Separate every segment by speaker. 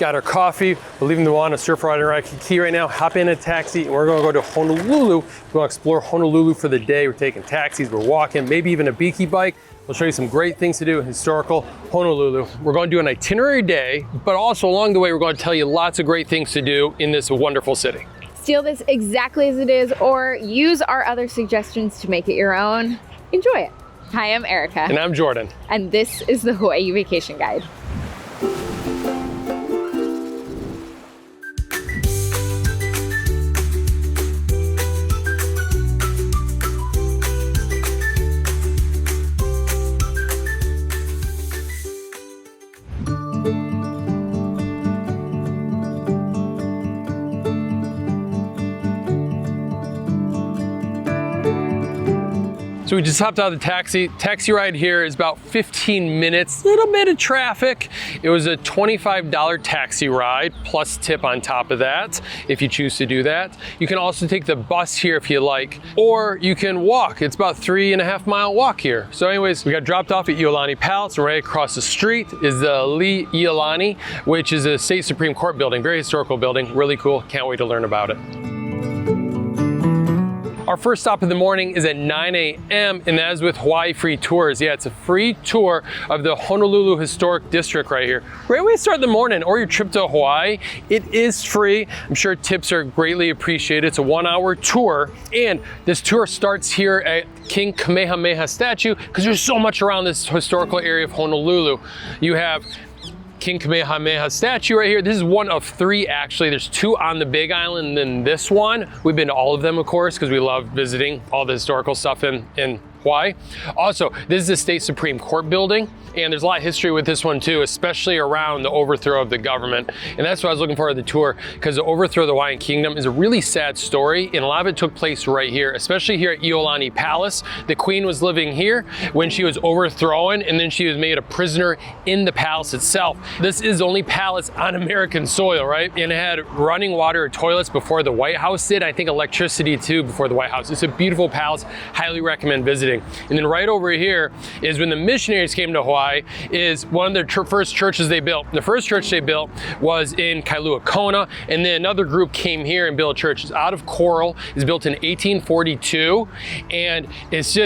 Speaker 1: got our coffee. We're leaving the Moana Surf Ride in Waikiki right now. Hop in a taxi, and we're gonna go to Honolulu. We're gonna explore Honolulu for the day. We're taking taxis, we're walking, maybe even a beaky bike. We'll show you some great things to do in historical Honolulu. We're going to do an itinerary day, but also along the way, we're going to tell you lots of great things to do in this wonderful city.
Speaker 2: Steal this exactly as it is, or use our other suggestions to make it your own. Enjoy it. Hi, I'm Erica.
Speaker 1: And I'm Jordan.
Speaker 2: And this is the Hawaii Vacation Guide.
Speaker 1: So we just hopped out of the taxi. Taxi ride here is about 15 minutes, little bit of traffic. It was a $25 taxi ride plus tip on top of that, if you choose to do that. You can also take the bus here if you like, or you can walk. It's about 3.5 mile walk here. So anyways, we got dropped off at ʻIolani Palace, and right across the street is the ʻIolani, which is a state Supreme Court building, very historical building, really cool. Can't wait to learn about it. Our first stop of the morning is at 9 a.m. and that is with Hawaii Free Tours. Yeah, it's a free tour of the Honolulu Historic District right here. Great way to start the morning or your trip to Hawaii. It is free. I'm sure tips are greatly appreciated. It's a 1-hour tour, and this tour starts here at King Kamehameha Statue because there's so much around this historical area of Honolulu. You have King Kamehameha Statue right here. This is one of 3 actually. There's 2 on the Big Island and then this one. We've been to all of them, of course, because we love visiting all the historical stuff in Hawaii. Also, this is the state Supreme Court building, and there's a lot of history with this one too, especially around the overthrow of the government. And that's what I was looking for at the tour, because the overthrow of the Hawaiian Kingdom is a really sad story, and a lot of it took place right here, especially here at ʻIolani Palace. The Queen was living here when she was overthrown, and then she was made a prisoner in the palace itself. This is the only palace on American soil, right? And it had running water toilets before the White House did. I think electricity too before the White House. It's a beautiful palace, highly recommend visiting. And then right over here is when the missionaries came to Hawaii, is one of the first churches they built. The first church they built was in Kailua Kona, and then another group came here and built a church. It's out of coral. It's built in 1842, and it's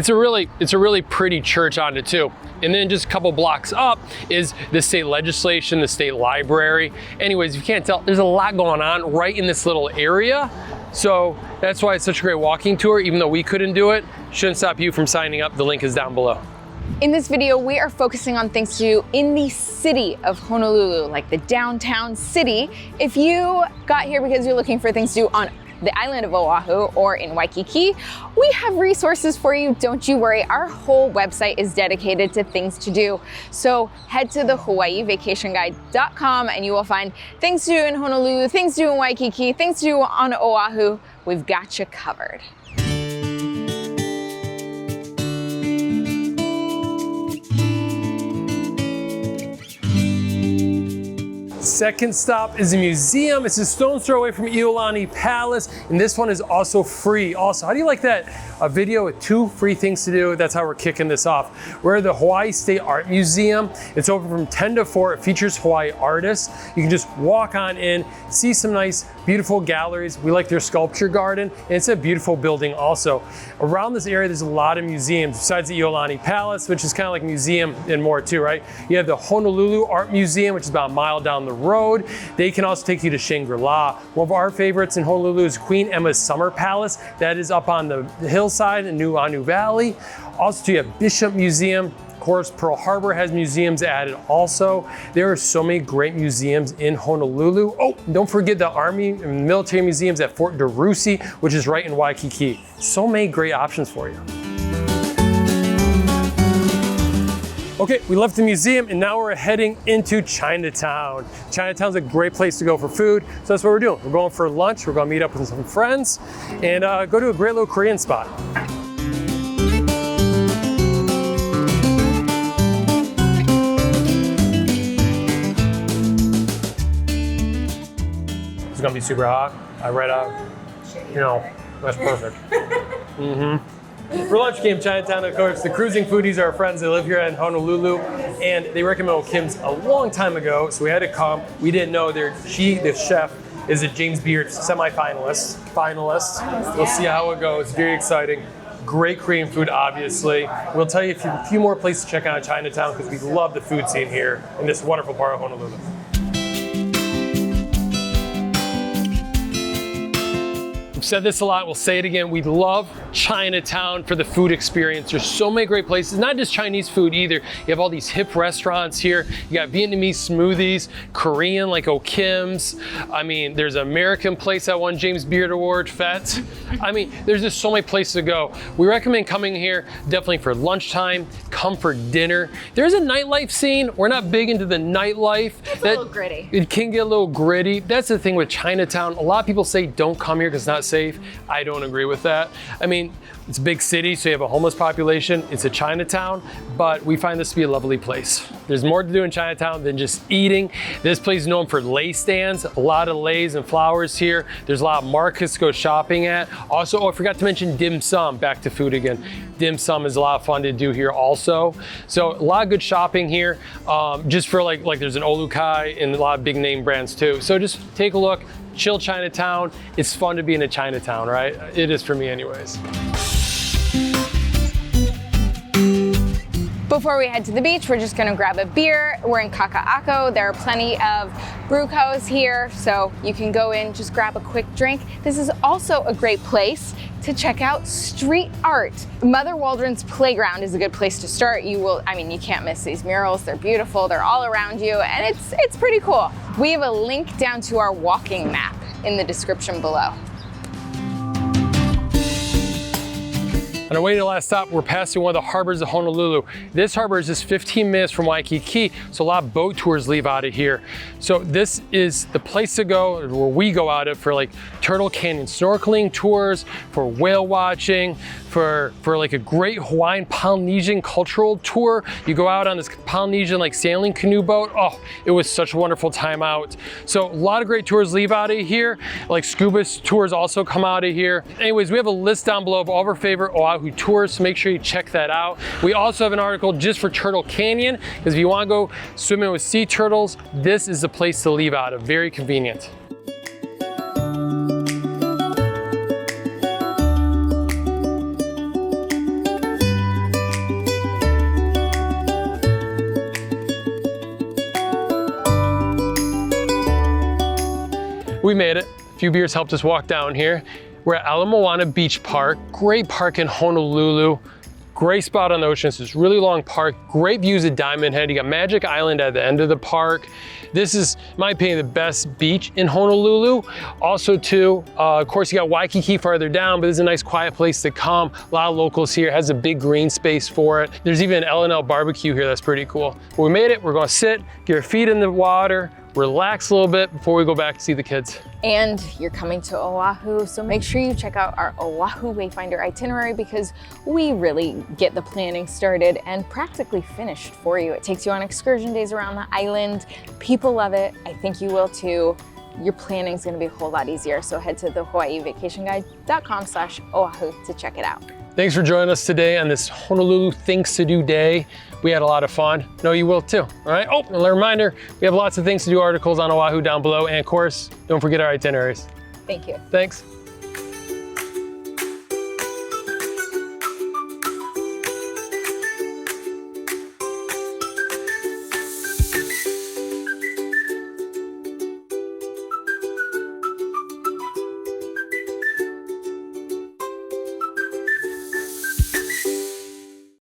Speaker 1: a really pretty church on it too. And then just a couple blocks up is the state legislation, the state library. Anyways, if you can't tell, there's a lot going on right in this little area. So that's why it's such a great walking tour, even though we couldn't do it. Shouldn't stop you from signing up. The link is down below.
Speaker 2: In this video, we are focusing on things to do in the city of Honolulu, like the downtown city. If you got here because you're looking for things to do on the island of Oahu or in Waikiki, we have resources for you, don't you worry. Our whole website is dedicated to things to do. So head to the HawaiiVacationGuide.com and you will find things to do in Honolulu, things to do in Waikiki, things to do on Oahu. We've got you covered.
Speaker 1: Second stop is a museum. It's a stone's throw away from ʻIolani Palace, and this one is also free. Also, how do you like that? A video with 2 free things to do. That's how we're kicking this off. We're at the Hawaii State Art Museum. It's open from 10 to 4. It features Hawaii artists. You can just walk on in, see some nice, beautiful galleries. We like their sculpture garden, and it's a beautiful building also. Around this area, there's a lot of museums besides the ʻIolani Palace, which is kind of like a museum and more too, right? You have the Honolulu Art Museum, which is about a mile down the road. They can also take you to Shangri-La. One of our favorites in Honolulu is Queen Emma's Summer Palace. That is up on the hillside in Nuuanu Valley. Also, you have Bishop Museum. Of course, Pearl Harbor has museums added also. There are so many great museums in Honolulu. Oh, don't forget the Army and military museums at Fort DeRussy, which is right in Waikiki. So many great options for you. Okay, we left the museum and now we're heading into Chinatown. Chinatown's a great place to go for food, so that's what we're doing. We're going for lunch, we're gonna meet up with some friends and go to a great little Korean spot. It's gonna be super hot. I read out, you know, that's perfect. For lunch came Chinatown, of course. The cruising foodies are our friends. They live here in Honolulu, and they recommended Kim's a long time ago, so we had to come. We didn't know the chef, is a James Beard semi-finalist. We'll see how it goes. Very exciting. Great Korean food, obviously. We'll tell you a few more places to check out in Chinatown because we love the food scene here in this wonderful part of Honolulu. We've said this a lot, we'll say it again. We love Chinatown for the food experience. There's so many great places, not just Chinese food either. You have all these hip restaurants here. You got Vietnamese smoothies, Korean like Kim's. I mean, there's an American place that won James Beard Award, Fete. I mean, there's just so many places to go. We recommend coming here definitely for lunchtime, come for dinner. There's a nightlife scene. We're not big into the nightlife.
Speaker 2: It's a little gritty.
Speaker 1: It can get a little gritty. That's the thing with Chinatown. A lot of people say don't come here because it's not safe. I don't agree with that. I mean, it's a big city, so you have a homeless population. It's a Chinatown, but we find this to be a lovely place. There's more to do in Chinatown than just eating. This place is known for lei stands, a lot of leis and flowers here. There's a lot of markets to go shopping at. Also, I forgot to mention dim sum, back to food again. Dim sum is a lot of fun to do here also. So a lot of good shopping here, just for like there's an Olukai and a lot of big name brands too. So just take a look. Chill Chinatown. It's fun to be in a Chinatown, right? It is for me anyways.
Speaker 2: Before we head to the beach, we're just gonna grab a beer. We're in Kakaako. There are plenty of brewcos here, so you can go in, just grab a quick drink. This is also a great place to check out street art. Mother Waldron's Playground is a good place to start. You can't miss these murals. They're beautiful, they're all around you, and it's pretty cool. We have a link down to our walking map in the description below.
Speaker 1: On our way to the last stop, we're passing one of the harbors of Honolulu. This harbor is just 15 minutes from Waikiki, so a lot of boat tours leave out of here. So this is the place to go, where we go out of for like Turtle Canyon snorkeling tours, for whale watching, for like a great Hawaiian Polynesian cultural tour. You go out on this Polynesian like sailing canoe boat. Oh, it was such a wonderful time out. So a lot of great tours leave out of here. Like scuba tours also come out of here. Anyways, we have a list down below of all of our favorite Oahu tours, so make sure you check that out. We also have an article just for Turtle Canyon, because if you want to go swimming with sea turtles, this is the place to leave out of. Very convenient. We made it. A few beers helped us walk down here. We're at Ala Moana Beach Park. Great park in Honolulu. Great spot on the ocean. It's this really long park. Great views of Diamond Head. You got Magic Island at the end of the park. This is, in my opinion, the best beach in Honolulu. Also too, of course, you got Waikiki farther down, but this is a nice quiet place to come. A lot of locals here. It has a big green space for it. There's even an L&L barbecue here that's pretty cool. But we made it. We're gonna sit, get our feet in the water, relax a little bit before we go back to see the kids.
Speaker 2: And you're coming to Oahu, so make sure you check out our Oahu Wayfinder itinerary, because we really get the planning started and practically finished for you. It takes you on excursion days around the island. People love it. I think you will too. Your planning is going to be a whole lot easier, so head to the hawaiivacationguide.com/Oahu to check it out.
Speaker 1: Thanks for joining us today on this Honolulu Things to Do day. We had a lot of fun. No, you will too, all right? Oh, and a reminder, we have lots of things to do articles on Oahu down below, and of course, don't forget our itineraries.
Speaker 2: Thank you.
Speaker 1: Thanks.